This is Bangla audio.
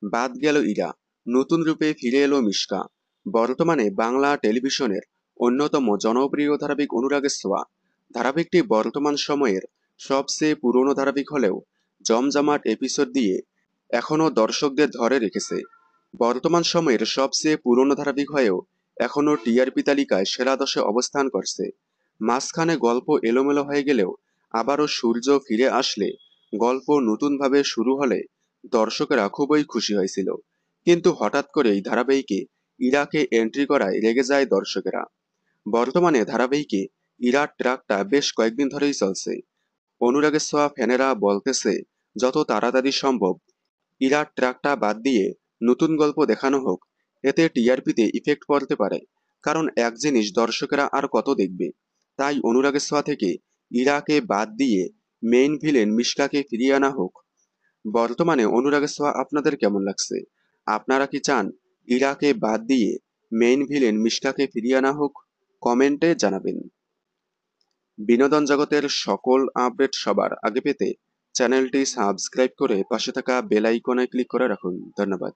বাদ গেল ইরা, নতুন রূপে ফিরে এলো মিশকা। বর্তমানে বাংলা টেলিভিশনের অন্যতম জনপ্রিয় ধারাবাহিক অনুরাগের ছোঁয়া। ধারাবাহিকটি বর্তমান সময়ের সবচেয়ে পুরনো ধারাবাহিক হলেও জমজমাট এপিসোড দিয়ে এখনও দর্শকদের ধরে রেখেছে। বর্তমান সময়ের সবচেয়ে পুরনো ধারাবাহিক হয়েও এখনও টিআরপি তালিকায় সেরা 10-এ অবস্থান করছে। মাঝখানে গল্প এলোমেলো হয়ে গেলেও আবারও সূর্য ফিরে আসলে, গল্প নতুনভাবে শুরু হলে দর্শকেরা খুবই খুশি হয়েছিল। কিন্তু হঠাৎ করেই ধারাবাহিকে ইরাকে এন্ট্রি করায় রেগে যায় দর্শকেরা। বর্তমানে ধারাবাহিকে ইরার ট্র্যাকটা বেশ কয়েকদিন ধরেই চলছে। অনুরাগের ছোঁয়া ফ্যানেরা বলতেছে, যত তাড়াতাড়ি সম্ভব ইরার ট্র্যাকটা বাদ দিয়ে নতুন গল্প দেখানো হোক, এতে টিআরপিতে ইফেক্ট পড়তে পারে। কারণ এক জিনিস দর্শকেরা আর কত দেখবে। তাই অনুরাগের ছোঁয়া থেকে ইরাকে বাদ দিয়ে মেইন ভিলেন মিশকাকে ফিরিয়ে আনা হোক। বর্তমানে অনুরাগের ছোঁয়া আপনাদের কেমন লাগছে? আপনারা কি চান ইরাকে বাদ দিয়ে মেইন ভিলেন মিশকাকে ফিরিয়ে আনা হোক? কমেন্টে জানাবেন। বিনোদন জগতের সকল আপডেট সবার আগে পেতে চ্যানেলটি সাবস্ক্রাইব করে পাশে থাকা বেল আইকনে ক্লিক করে রাখুন। ধন্যবাদ।